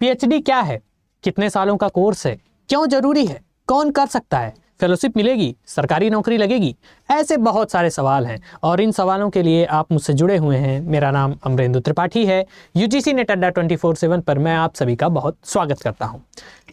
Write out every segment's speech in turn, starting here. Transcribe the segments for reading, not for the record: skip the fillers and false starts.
PhD क्या है, कितने सालों का कोर्स है, क्यों जरूरी है, कौन कर सकता है, फेलोशिप मिलेगी, सरकारी नौकरी लगेगी, ऐसे बहुत सारे सवाल हैं और इन सवालों के लिए आप मुझसे जुड़े हुए हैं। मेरा नाम अमरेंद्र त्रिपाठी है। यूजीसी नेट अड्डा 24/7 पर मैं आप सभी का बहुत स्वागत करता हूं।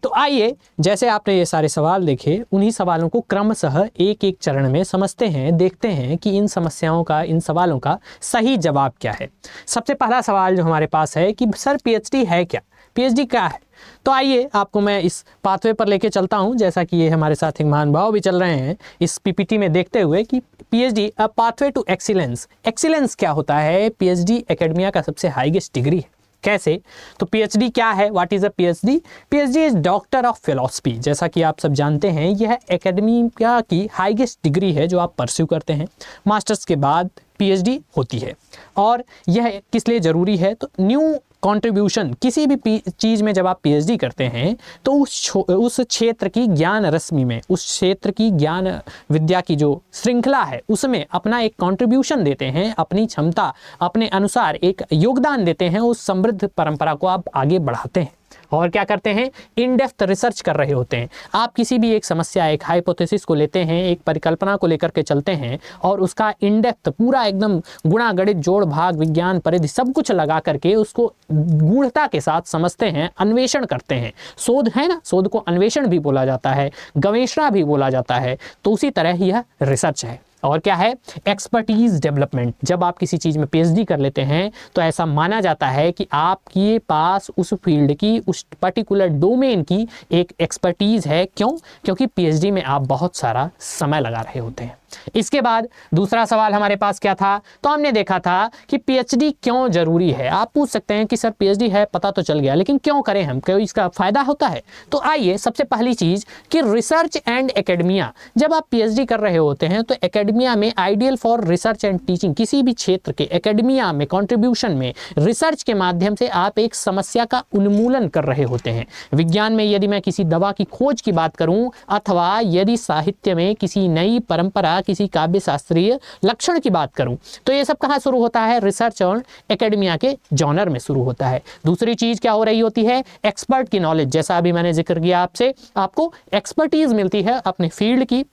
तो आइए, जैसे आपने ये सारे सवाल देखे, उन्हीं सवालों को क्रमशः एक एक चरण में समझते हैं, देखते हैं कि इन समस्याओं का, इन सवालों का सही जवाब क्या है। सबसे पहला सवाल जो हमारे पास है कि सर पीएचडी है क्या, पीएचडी क्या है। तो आइए आपको मैं इस पाथवे पर लेके चलता हूं, जैसा कि ये हमारे साथ एक महानुभाव भी चल रहे हैं इस पीपीटी में देखते हुए कि PhD a pathway to excellence. Excellence क्या होता है? पीएचडी एकेडमिया का सबसे हाईएस्ट डिग्री है। कैसे? तो पीएचडी क्या है? What is a PhD? PhD is doctor of philosophy. जैसा कि आप सब जानते हैं, यह एकेडमिया की हाईएस्ट डिग्री है जो आप परस्यू करते हैं। मास्टर्स के बाद पीएचडी होती है। और यह किस लिए ज़रूरी है? तो न्यू कंट्रीब्यूशन, किसी भी चीज़ में जब आप पीएचडी करते हैं तो उस क्षेत्र की ज्ञान रश्मि में, उस क्षेत्र की ज्ञान विद्या की जो श्रृंखला है उसमें अपना एक कंट्रीब्यूशन देते हैं, अपनी क्षमता, अपने अनुसार एक योगदान देते हैं, उस समृद्ध परंपरा को आप आगे बढ़ाते हैं। और क्या करते हैं? इन डेप्थ रिसर्च कर रहे होते हैं। आप किसी भी एक समस्या, एक हाइपोथेसिस को लेते हैं, एक परिकल्पना को लेकर के चलते हैं और उसका इन डेप्थ पूरा एकदम गुणा गणित जोड़ भाग विज्ञान परिधि सब कुछ लगा करके उसको गूढ़ता के साथ समझते हैं, अन्वेषण करते हैं। शोध है ना, शोध को अन्वेषण भी बोला जाता है, गवेषणा भी बोला जाता है। तो उसी तरह यह रिसर्च है। और क्या है? Expertise development. जब आप किसी चीज़ में पीएचडी कर लेते हैं तो ऐसा माना जाता है कि आपके पास उस फील्ड की, उस पर्टिकुलर डोमेन की एक एक्सपर्टीज है। क्यों? क्योंकि पीएचडी में आप बहुत सारा समय लगा रहे होते हैं। इसके बाद दूसरा सवाल हमारे पास क्या था? तो हमने देखा था कि पीएचडी क्यों जरूरी है। आप पूछ सकते हैं कि सर पीएचडी है, पता तो चल गया, लेकिन क्यों करें हम, क्यों इसका फायदा होता है? तो आइए, सबसे पहली चीज कि रिसर्च एंड एकेडमिया। जब आप पीएचडी कर रहे होते हैं तो एकेडमिया में ideal for research and teaching, किसी भी क्षेत्र के एकेडमिया में कंट्रीब्यूशन में रिसर्च के माध्यम से आप एक समस्या का उन्मूलन कर रहे होते हैं। विज्ञान में यदि मैं किसी दवा की खोज की बात करूं, अथवा यदि साहित्य में किसी नई परंपरा, किसी काव्य शास्त्रीय लक्षण की बात करूं, तो ये सब कहां शुरू होता है? रिसर्च और एकेडमिया के जॉनर में शुरू होता है। दूसरी चीज क्या हो रही होती है? एक्सपर्ट की नॉलेज। जैसा अभी मैंने जिक्र किया आपसे, आपको एक्सपर्टीज मिलती है अपने फील्ड की।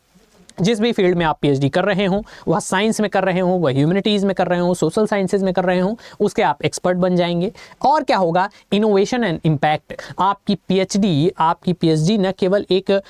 जिस भी फील्ड में आप पीएचडी कर रहे हों, वह साइंस में कर रहे हों, वह ह्यूमैनिटीज़ में कर रहे हों, सोशल साइंसेज में कर रहे हों, उसके आप एक्सपर्ट बन जाएंगे। और क्या होगा? Innovation and impact. आपकी पीएचडी न केवल एक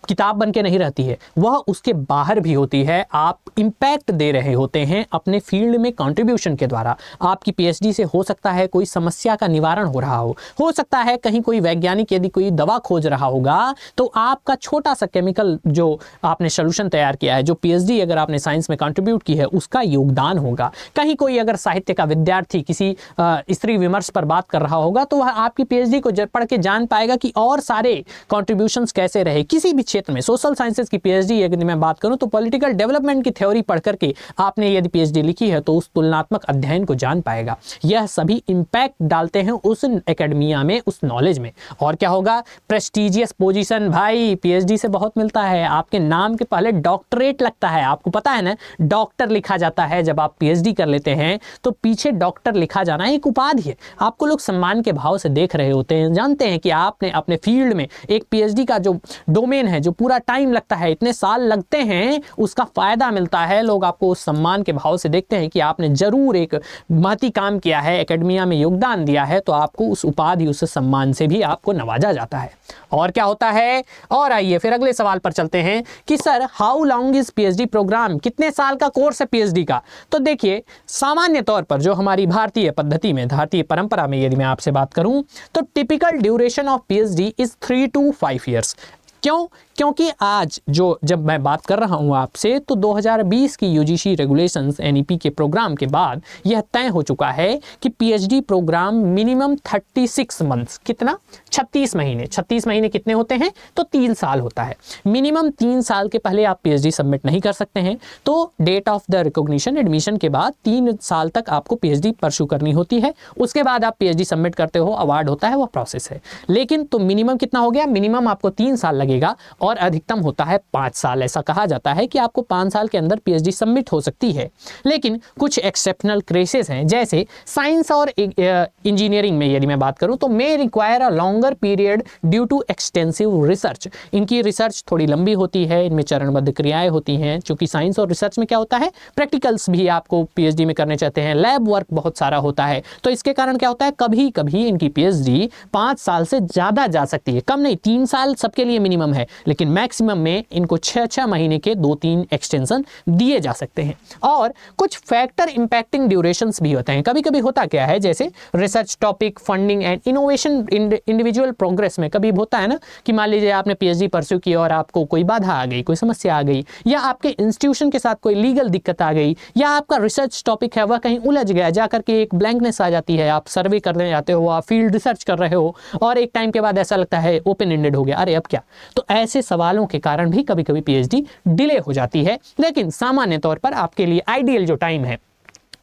किताब बन के नहीं रहती है, वह उसके बाहर भी होती है। आप इम्पैक्ट दे रहे होते हैं अपने फील्ड में कंट्रीब्यूशन के द्वारा। आपकी पीएचडी से हो सकता है कोई समस्या का निवारण हो रहा हो सकता है कहीं कोई वैज्ञानिक यदि कोई दवा खोज रहा होगा तो आपका छोटा सा केमिकल जो आपने सोल्यूशन तैयार किया है, जो पीएचडी अगर आपने साइंस में कंट्रीब्यूट की है, उसका योगदान होगा। कहीं कोई अगर साहित्य का विद्यार्थी किसी स्त्री विमर्श पर बात कर रहा होगा तो वह आपकी पीएचडी को पढ़ के जान पाएगा कि और सारे कॉन्ट्रीब्यूशंस कैसे रहे। किसी भी क्षेत्र में, सोशल साइंसेज की पीएचडी यदि मैं बात करूं तो पॉलिटिकल डेवलपमेंट की थ्योरी पढ़ करके आपने यदि पीएचडी लिखी है तो उस तुलनात्मक अध्ययन को जान पाएगा। यह सभी इंपैक्ट डालते हैं उस एकेडमिया में, उस नॉलेज में। और क्या होगा? Prestigious position. भाई पीएचडी से बहुत मिलता है। आपके नाम के पहले डॉक्टरेट लगता है। आपको पता है ना, डॉक्टर लिखा जाता है। जब आप पीएचडी कर लेते हैं तो पीछे डॉक्टर लिखा जाना एक उपाधि है। आपको लोग सम्मान के भाव से देख रहे होते हैं, जानते हैं कि आपने अपने फील्ड में एक पीएचडी का जो डोमेन है, जो पूरा टाइम लगता है, इतने साल लगते हैं, उसका फायदा मिलता है। लोग आपको उस सम्मान के भाव से देखते हैं कि आपने जरूर एक महती काम किया है, एकेडमिया में योगदान दिया है, तो आपको उस उपाधि, उस सम्मान से भी आपको नवाजा जाता है। और क्या होता है? और आइए फिर अगले सवाल पर चलते हैं कि sir how long is PhD program? कितने साल का कोर्स है पीएचडी का? तो देखिए, सामान्य तौर पर जो हमारी भारतीय पद्धति में, भारतीय परंपरा में यदि मैं आपसे बात करूं तो typical duration of PhD is 3 to 5 years। क्यों? क्योंकि आज जब मैं बात कर रहा हूं आपसे तो 2020 की यूजीसी रेगुलेशंस एनईपी के प्रोग्राम के बाद यह तय हो चुका है कि पीएचडी प्रोग्राम मिनिमम 36 मंथ्स, कितना? 36 महीने। 36 महीने कितने होते हैं? तो 3 साल होता है। मिनिमम 3 साल के पहले आप पीएचडी सबमिट नहीं कर सकते हैं। तो date of the recognition, admission के बाद 3 साल तक आपको पीएचडी परस्यू करनी होती है। उसके बाद आप पीएचडी सबमिट करते हो, अवार्ड होता है, वह प्रोसेस है। लेकिन तो मिनिमम कितना हो गया? मिनिमम आपको 3 साल लगेगा और अधिकतम होता है 5 साल। ऐसा कहा जाता है कि आपको 5 साल के अंदर पीएचडी सबमिट हो सकती है। लेकिन कुछ एक्सेप्शनल केसेस हैं, जैसे साइंस और इंजीनियरिंग में यदि मैं बात करूं तो may require a longer period due to extensive research. इनकी रिसर्च थोड़ी लंबी होती है, इनमें चरणबद्ध क्रियाएं होती हैं। चूंकि साइंस और रिसर्च में क्या होता है, प्रैक्टिकल्स भी आपको पीएचडी में करने चाहते हैं, लैब वर्क बहुत सारा होता है, तो इसके कारण क्या होता है, कभी कभी इनकी पीएचडी 5 साल से ज़्यादा जा सकती है। कम नहीं, 3 साल सबके लिए मिनिमम है, लेकिन मैक्सिमम में इनको 6 महीने के 2-3 एक्सटेंशन दिए जा सकते हैं। और कुछ फैक्टर इंपैक्टिंग ड्यूरेशंस भी होते हैं। कभी कभी होता क्या है, जैसे research topic, funding and innovation, individual progress में कभी होता है ना कि मान लीजिए आपने पीएचडी परस्यू की और आपको कोई बाधा आ गई, कोई समस्या आ गई, या आपके इंस्टीट्यूशन के साथ कोई लीगल दिक्कत आ गई, या आपका रिसर्च टॉपिक है वह कहीं उलझ गया, जाकर के एक ब्लैंकनेस आ जाती है, आप सर्वे करने जाते हो, आप फील्ड रिसर्च कर रहे हो और एक टाइम के बाद ऐसा लगता है ओपन एंडेड हो गया, अरे अब क्या। तो ऐसे सवालों के कारण भी कभी कभी पीएचडी डिले हो जाती है। लेकिन सामान्य तौर पर आपके लिए आइडियल जो टाइम है,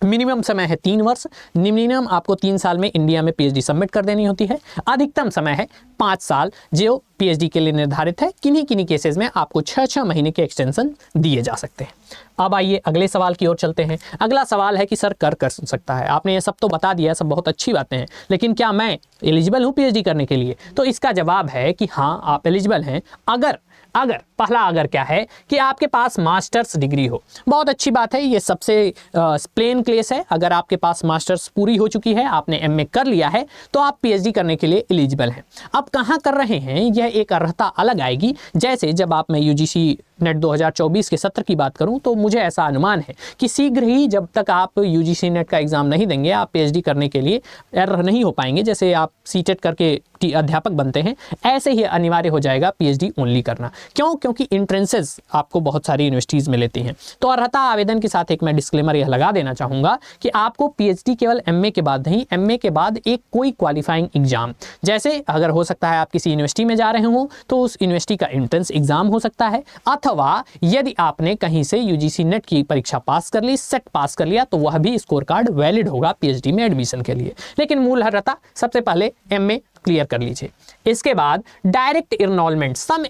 मिनिमम समय है 3 वर्ष, मिनिमम आपको 3 साल में इंडिया में पीएचडी सबमिट कर देनी होती है, अधिकतम समय है 5 साल जो पीएचडी के लिए निर्धारित है। किन्हीं किन्हीं केसेस में आपको 6 महीने के एक्सटेंशन दिए जा सकते हैं। अब आइए अगले सवाल की ओर चलते हैं। अगला सवाल है कि सर कर सकता है, आपने ये सब तो बता दिया, सब बहुत अच्छी बातें हैं, लेकिन क्या मैं एलिजिबल हूँ पीएचडी करने के लिए? तो इसका जवाब है कि हाँ, आप एलिजिबल हैं अगर पहला अगर क्या है कि आपके पास मास्टर्स डिग्री हो। बहुत अच्छी बात है, ये सबसे प्लेन केस है। अगर आपके पास मास्टर्स पूरी हो चुकी है, आपने एमए कर लिया है, तो आप पीएचडी करने के लिए एलिजिबल हैं। अब कहाँ कर रहे हैं, यह एक अर्हता अलग आएगी। जैसे जब आप, मैं यूजीसी नेट 2024 के सत्र की बात करूं तो मुझे ऐसा अनुमान है कि शीघ्र ही, जब तक आप यूजीसी नेट का एग्ज़ाम नहीं देंगे, आप पीएचडी करने के लिए अर्ह नहीं हो पाएंगे। जैसे आप सीटेट करके अध्यापक बनते हैं, ऐसे ही अनिवार्य हो जाएगा पीएचडी ओनली करना। क्यों? क्योंकि एंट्रेंसेस आपको बहुत सारी यूनिवर्सिटीज़ में लेती हैं। तो अर्हता आवेदन के साथ एक मैं डिस्क्लेमर यह लगा देना चाहूँगा कि आपको पीएचडी केवल एमए के बाद नहीं, एमए के बाद एक कोई क्वालिफाइंग एग्जाम, जैसे अगर हो सकता है आप किसी यूनिवर्सिटी में जा रहे हो तो उस यूनिवर्सिटी का एंट्रेंस एग्जाम हो सकता है, अथवा यदि आपने कहीं से यूजीसी नेट की परीक्षा पास कर ली, सेट पास कर लिया, तो वह भी स्कोर कार्ड वैलिड होगा पीएचडी में एडमिशन के लिए। लेकिन मूल अर्हता सबसे पहले एमए क्लियर कर लीजिए। इसके बाद direct enrolment, some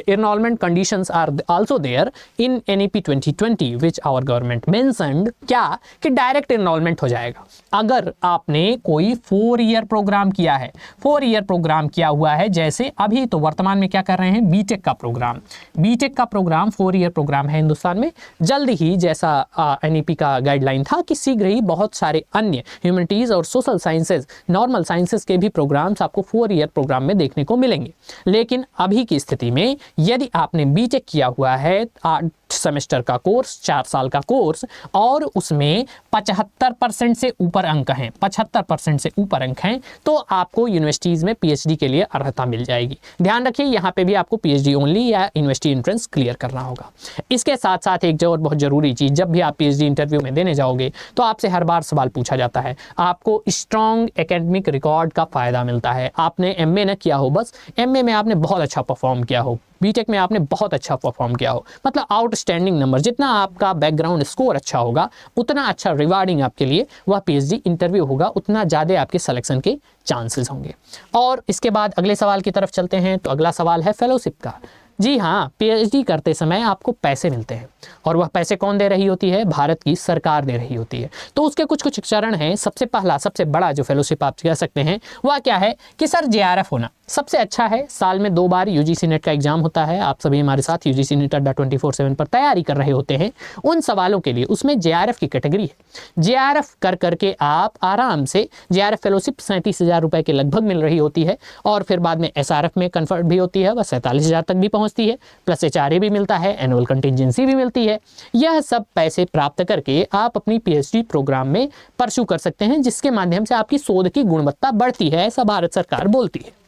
enrollment conditions are also there in NEP 2020 which our government mentioned, क्या कि डायरेक्ट इनरोलमेंट हो जाएगा अगर आपने कोई 4 ईयर प्रोग्राम किया है। 4 ईयर प्रोग्राम किया हुआ है, जैसे अभी तो वर्तमान में क्या कर रहे हैं, बीटेक का प्रोग्राम। बीटेक का प्रोग्राम 4 ईयर प्रोग्राम है हिंदुस्तान में। जल्द ही, जैसा NEP का गाइडलाइन था कि शीघ्र ही बहुत सारे अन्य ह्यूमैनिटीज और सोशल साइंसेज, नॉर्मल साइंसेज के भी प्रोग्राम्स आपको 4 ईयर प्रोग्राम में देखने को मिलेंगे। लेकिन अभी की स्थिति में यदि आपने बीटेक किया हुआ है, 8 सेमेस्टर का कोर्स, 4 साल का कोर्स, और उसमें 75% से ऊपर अंक हैं, 75% से ऊपर अंक हैं, तो आपको यूनिवर्सिटीज़ में पीएचडी के लिए अर्हता मिल जाएगी। ध्यान रखिए, यहाँ पे भी आपको पीएचडी ओनली या यूनिवर्सिटी एंट्रेंस क्लियर करना होगा। इसके साथ साथ एक जो और बहुत ज़रूरी चीज़, जब भी आप पीएचडी इंटरव्यू में देने जाओगे तो आपसे हर बार सवाल पूछा जाता है, आपको स्ट्रॉन्ग एकेडमिक रिकॉर्ड का फ़ायदा मिलता है। आपने एमए न किया हो, बस एमए में आपने बहुत अच्छा परफॉर्म किया हो, बीटेक में आपने बहुत अच्छा परफॉर्म किया हो, मतलब आउटस्टैंडिंग नंबर, जितना आपका बैकग्राउंड स्कोर अच्छा होगा उतना अच्छा रिवार्डिंग आपके लिए वह पीएचडी इंटरव्यू होगा, उतना ज़्यादा आपके सिलेक्शन के चांसेस होंगे। और इसके बाद अगले सवाल की तरफ चलते हैं। तो अगला सवाल है फेलोशिप का। जी हाँ, पीएचडी करते समय आपको पैसे मिलते हैं, और वह पैसे कौन दे रही होती है, भारत की सरकार दे रही होती है। तो उसके कुछ चरण हैं। सबसे पहला, सबसे बड़ा जो फेलोशिप आप कह सकते हैं वह क्या है कि सर JRF होना सबसे अच्छा है। साल में 2 बार यूजीसी नेट का एग्जाम होता है। आप सभी हमारे साथ यूजीसी नेट अड्डा 24/7 पर तैयारी कर रहे होते हैं। उन सवालों के लिए उसमें JRF की कैटेगरी है। JRF कर करके आप आराम से, JRF फेलोशिप 37,000 रुपये के लगभग मिल रही होती है, और फिर बाद में SRF में कन्वर्ट भी होती है, वह 47,000 तक भी पहुँचती है, प्लस HRA भी मिलता है, एनुअल कंटिजेंसी भी मिलती है। यह सब पैसे प्राप्त करके आप अपनी पीएचडी प्रोग्राम में परस्यू कर सकते हैं, जिसके माध्यम से आपकी शोध की गुणवत्ता बढ़ती है, ऐसा भारत सरकार बोलती है।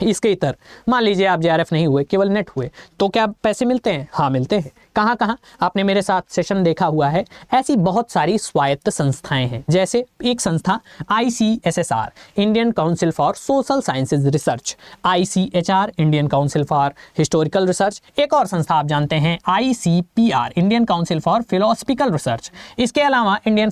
इसके इतर मान लीजिए आप JRF नहीं हुए, केवल नेट हुए, तो क्या पैसे मिलते हैं? हाँ मिलते हैं। कहाँ कहाँ आपने मेरे साथ सेशन देखा हुआ है, ऐसी बहुत सारी स्वायत्त संस्थाएं हैं। जैसे एक संस्था ICSSR, Indian council for social sciences research, ICHR, Indian council for historical research. एक और संस्था आप जानते हैं ICPR, Indian council for philosophical research. इसके अलावा Indian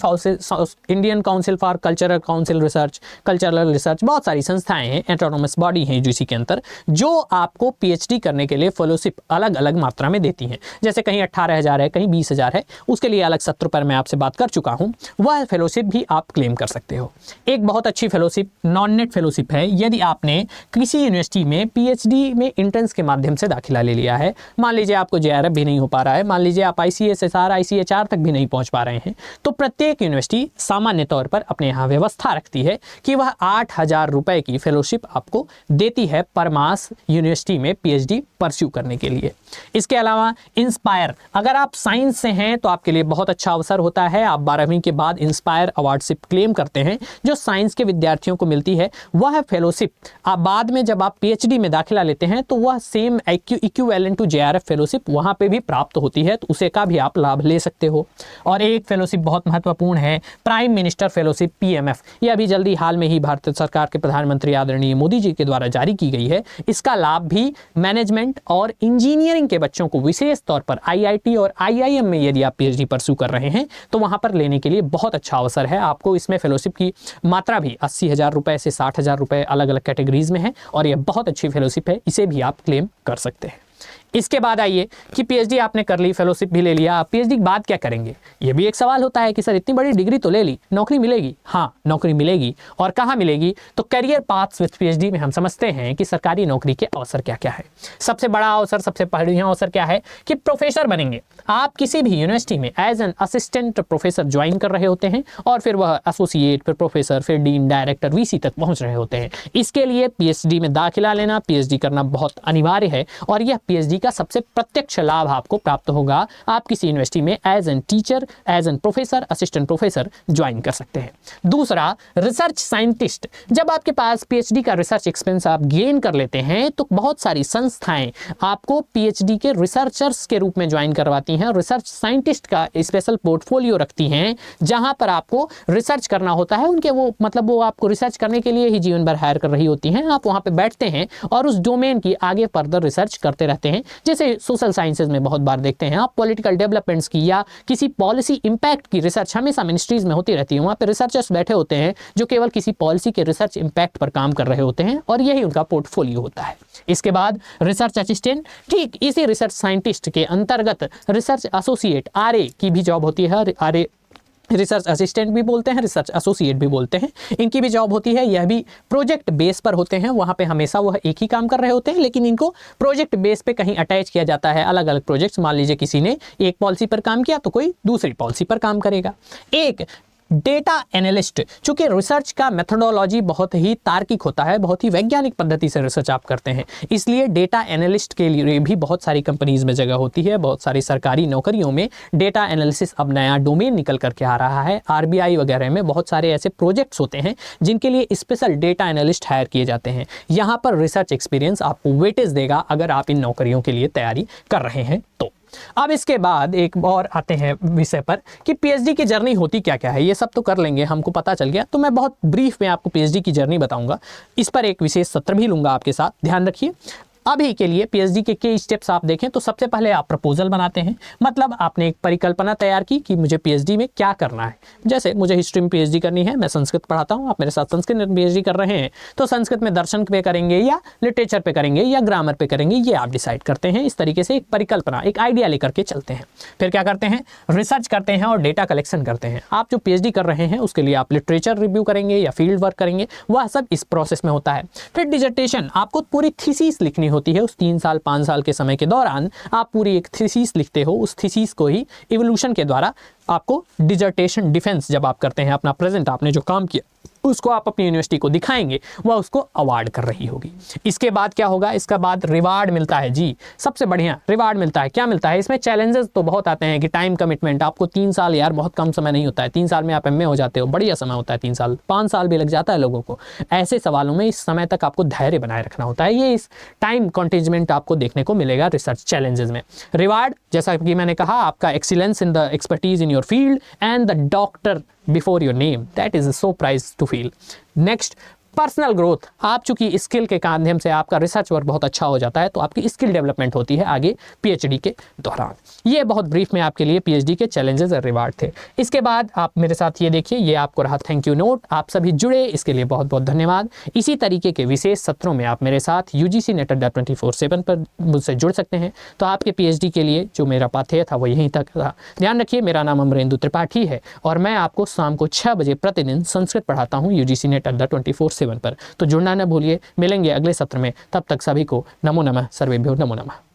council for cultural research, बहुत सारी संस्थाएं हैं, ऑटोनोमस बॉडी हैं यूजीसी के अंतर, जो आपको पीएचडी करने के लिए फेलोशिप अलग अलग मात्रा में देती हैं। जैसे कहीं 18,000 है, कहीं 20,000 है, उसके लिए अलग सत्र पर मैं आपसे बात कर चुका हूं, वह फेलोशिप भी आप क्लेम कर सकते हो। एक बहुत अच्छी फेलोशिप नॉन नेट फेलोशिप है। यदि आपने किसी यूनिवर्सिटी में पीएचडी में एंट्रेंस के माध्यम से दाखिला ले लिया है, मान लीजिए आपको JRF भी नहीं हो पा रहा है, मान लीजिए आप ICSSR, ICHR तक भी नहीं पहुंच पा रहे हैं, तो प्रत्येक यूनिवर्सिटी सामान्य तौर पर अपने यहाँ व्यवस्था रखती है कि वह 8,000 रुपए की फेलोशिप आपको देती है पर मास यूनिवर्सिटी में पीएचडी परस्यू करने के लिए। इसके अलावा इंस्पायर, अगर आप साइंस से हैं तो आपके लिए बहुत अच्छा अवसर होता है। आप 12वीं के बाद इंस्पायर अवार्डशिप क्लेम करते हैं, जो साइंस के विद्यार्थियों को मिलती है। वह फेलोशिप आप बाद में जब आप पीएचडी में दाखिला लेते हैं तो वह same equivalent to JRF fellowship वहां पे भी प्राप्त होती है, तो उसे का भी आप लाभ ले सकते हो। और एक फेलोशिप बहुत महत्वपूर्ण है, प्राइम मिनिस्टर फेलोशिप PMF। यह अभी जल्दी हाल में ही भारत सरकार के प्रधानमंत्री आदरणीय मोदी जी के द्वारा जारी की गई है। इसका लाभ भी मैनेजमेंट और इंजीनियरिंग के बच्चों को, विशेष तौर पर IIT और IIM में यदि आप पीएचडी परस्यू कर रहे हैं तो वहां पर लेने के लिए बहुत अच्छा अवसर है। आपको इसमें फेलोशिप की मात्रा भी 80,000 रुपए से 60,000 रुपए अलग अलग कैटेगरीज में है, और यह बहुत अच्छी फेलोशिप है, इसे भी आप क्लेम कर सकते हैं। इसके बाद आइए कि पीएचडी आपने कर ली, फेलोशिप भी ले लिया, आप पीएचडी के बाद क्या करेंगे? ये भी एक सवाल होता है कि सर इतनी बड़ी डिग्री तो ले ली, नौकरी मिलेगी? हाँ, नौकरी मिलेगी। और कहाँ मिलेगी? तो करियर पाथ्स विद पीएचडी में हम समझते हैं कि सरकारी नौकरी के अवसर क्या क्या है। सबसे बड़ा अवसर, सबसे बढ़िया अवसर क्या है कि प्रोफेसर बनेंगे। आप किसी भी यूनिवर्सिटी में as an assistant professor join कर रहे होते हैं, और फिर वह एसोसिएट, फिर प्रोफेसर, फिर डीन, डायरेक्टर, VC तक पहुंच रहे होते हैं। इसके लिए पीएचडी में दाखिला लेना, पीएचडी करना बहुत अनिवार्य है, और यह पीएचडी का सबसे प्रत्यक्ष लाभ आपको प्राप्त होगा। आप किसी यूनिवर्सिटी में as an teacher, as an professor, assistant professor join कर सकते हैं। दूसरा, रिसर्च साइंटिस्ट। जब आपके पास पीएचडी का रिसर्च एक्सपीरियंस आप गेन कर लेते हैं तो बहुत सारी संस्थाएं आपको पीएचडी के रिसर्चर्स के रूप में ज्वाइन करवाती हैं। रिसर्च साइंटिस्ट का स्पेशल पोर्टफोलियो रखती हैं, जहां पर आपको रिसर्च करना होता है। उनके वो आपको रिसर्च करने के लिए ही जीवन भर हायर कर रही होती हैं। आप वहां पे बैठते हैं और उस डोमेन की आगे फर्दर रिसर्च करते रहते हैं। जैसे सोशल साइंसेज में बहुत बार देखते हैं आप, पॉलिटिकल डेवलपमेंट्स की या किसी पॉलिसी इंपैक्ट की रिसर्च हमेशा मिनिस्ट्रीज में होती रहती है। वहां पे रिसर्चर्स बैठे होते हैं जो केवल किसी पॉलिसी के रिसर्च इंपैक्ट पर काम कर रहे होते हैं, और यही उनका पोर्टफोलियो होता है। इसके बाद रिसर्च असिस्टेंट, ठीक इसी रिसर्च साइंटिस्ट के अंतर्गत रिसर्च एसोसिएट RA की भी जॉब होती है। RA रिसर्च असिस्टेंट भी बोलते हैं, रिसर्च एसोसिएट भी बोलते हैं। इनकी भी जॉब होती है, यह भी प्रोजेक्ट बेस पर होते हैं। वहां पे हमेशा वह एक ही काम कर रहे होते हैं, लेकिन इनको प्रोजेक्ट बेस पे कहीं अटैच किया जाता है। अलग अलग प्रोजेक्ट्स, मान लीजिए किसी ने एक पॉलिसी पर काम किया तो कोई दूसरी पॉलिसी पर काम करेगा। एक डेटा एनालिस्ट, चूंकि रिसर्च का मेथोडोलॉजी बहुत ही तार्किक होता है, बहुत ही वैज्ञानिक पद्धति से रिसर्च आप करते हैं, इसलिए डेटा एनालिस्ट के लिए भी बहुत सारी कंपनीज में जगह होती है। बहुत सारी सरकारी नौकरियों में डेटा एनालिसिस अब नया डोमेन निकल करके आ रहा है। RBI वगैरह में बहुत सारे ऐसे प्रोजेक्ट्स होते हैं जिनके लिए स्पेशल डेटा एनालिस्ट हायर किए जाते हैं। यहाँ पर रिसर्च एक्सपीरियंस आपको वेटेज देगा अगर आप इन नौकरियों के लिए तैयारी कर रहे हैं तो। अब इसके बाद एक और आते हैं विषय पर कि पीएचडी की जर्नी होती क्या क्या है। ये सब तो कर लेंगे, हमको पता चल गया, तो मैं बहुत ब्रीफ में आपको पीएचडी की जर्नी बताऊंगा। इस पर एक विशेष सत्र भी लूंगा आपके साथ, ध्यान रखिए। अभी के लिए पीएचडी के कई स्टेप्स आप देखें तो सबसे पहले आप प्रपोजल बनाते हैं, मतलब आपने एक परिकल्पना तैयार की कि मुझे पीएचडी में क्या करना है। जैसे मुझे हिस्ट्री में पीएचडी करनी है, मैं संस्कृत पढ़ाता हूँ, आप मेरे साथ संस्कृत में पीएचडी कर रहे हैं तो संस्कृत में दर्शन पे करेंगे या लिटरेचर पे करेंगे या ग्रामर पे करेंगे, ये आप डिसाइड करते हैं। इस तरीके से एक परिकल्पना, एक आइडिया लेकर के चलते हैं। फिर क्या करते हैं, रिसर्च करते हैं और डेटा कलेक्शन करते हैं। आप जो पीएचडी कर रहे हैं उसके लिए आप लिटरेचर रिव्यू करेंगे या फील्ड वर्क करेंगे, वह सब इस प्रोसेस में होता है। फिर डिसर्टेशन, आपको पूरी थीसिस लिखनी होती है। उस 3 साल 5 साल के समय के दौरान आप पूरी एक थीसिस लिखते हो। उस थीसिस को ही इवोल्यूशन के द्वारा आपको डिसर्टेशन डिफेंस, जब आप करते हैं अपना प्रेजेंट, आपने जो काम किया उसको आप अपनी यूनिवर्सिटी को दिखाएंगे, वह उसको अवार्ड कर रही होगी। इसके बाद क्या होगा, इसका बाद रिवार्ड मिलता है जी, सबसे बढ़िया रिवार्ड मिलता है। क्या मिलता है इसमें? चैलेंजेस तो बहुत आते हैं कि टाइम कमिटमेंट, आपको 3 साल, यार बहुत कम समय नहीं होता है, 3 साल में आप एमए हो जाते हो, बढ़िया समय होता है 3 साल, 5 साल भी लग जाता है लोगों को। ऐसे सवालों में इस समय तक आपको धैर्य बनाए रखना होता है, ये इस टाइम कॉन्टिंजेंट आपको देखने को मिलेगा रिसर्च चैलेंजेस में। रिवार्ड जैसा कि मैंने कहा, आपका excellence in the expertise in your field and the doctor before your name, that is so prize to feel. Next, personal growth. आप चूंकि स्किल के माध्यम से आपका रिसर्च वर्क बहुत अच्छा हो जाता है, तो आपकी स्किल डेवलपमेंट होती है आगे पीएचडी के दौरान। ये बहुत ब्रीफ में आपके लिए पीएचडी के चैलेंजेस और रिवार्ड थे। इसके बाद आप मेरे साथ ये देखिए, ये आपको रहा थैंक यू नोट। आप सभी जुड़े, इसके लिए बहुत बहुत धन्यवाद। इसी तरीके के विशेष सत्रों में आप मेरे साथ यूजीसी नेट अड्डा 24/7 पर मुझसे जुड़ सकते हैं। तो आपके पीएचडी के लिए जो मेरा पाथेय था वो यहीं तक था। ध्यान रखिए, मेरा नाम अमरेंदु त्रिपाठी है और मैं आपको शाम को 6 बजे प्रतिदिन संस्कृत पढ़ाता हूँ यूजीसी नेट अड्डा 24/7 पर। तो जुड़ना न भूलिए। मिलेंगे अगले सत्र में, तब तक सभी को नमो नमः, सर्वेभ्यो नमो नमः।